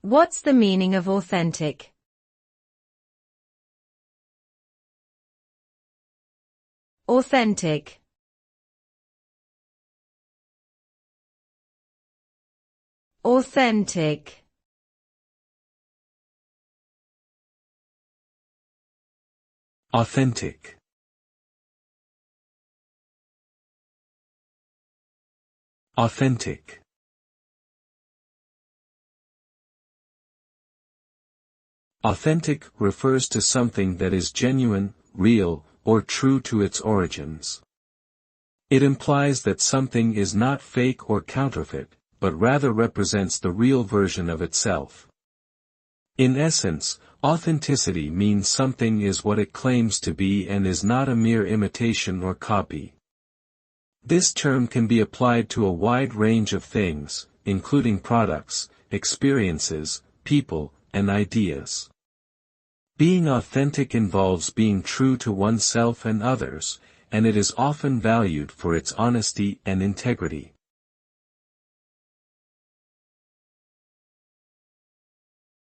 What's the meaning of authentic? Authentic. Authentic. Authentic. Authentic. Authentic refers to something that is genuine, real, or true to its origins. It implies that something is not fake or counterfeit, but rather represents the real version of itself. In essence, authenticity means something is what it claims to be and is not a mere imitation or copy. This term can be applied to a wide range of things, including products, experiences, people, and ideas. Being authentic involves being true to oneself and others, and it is often valued for its honesty and integrity.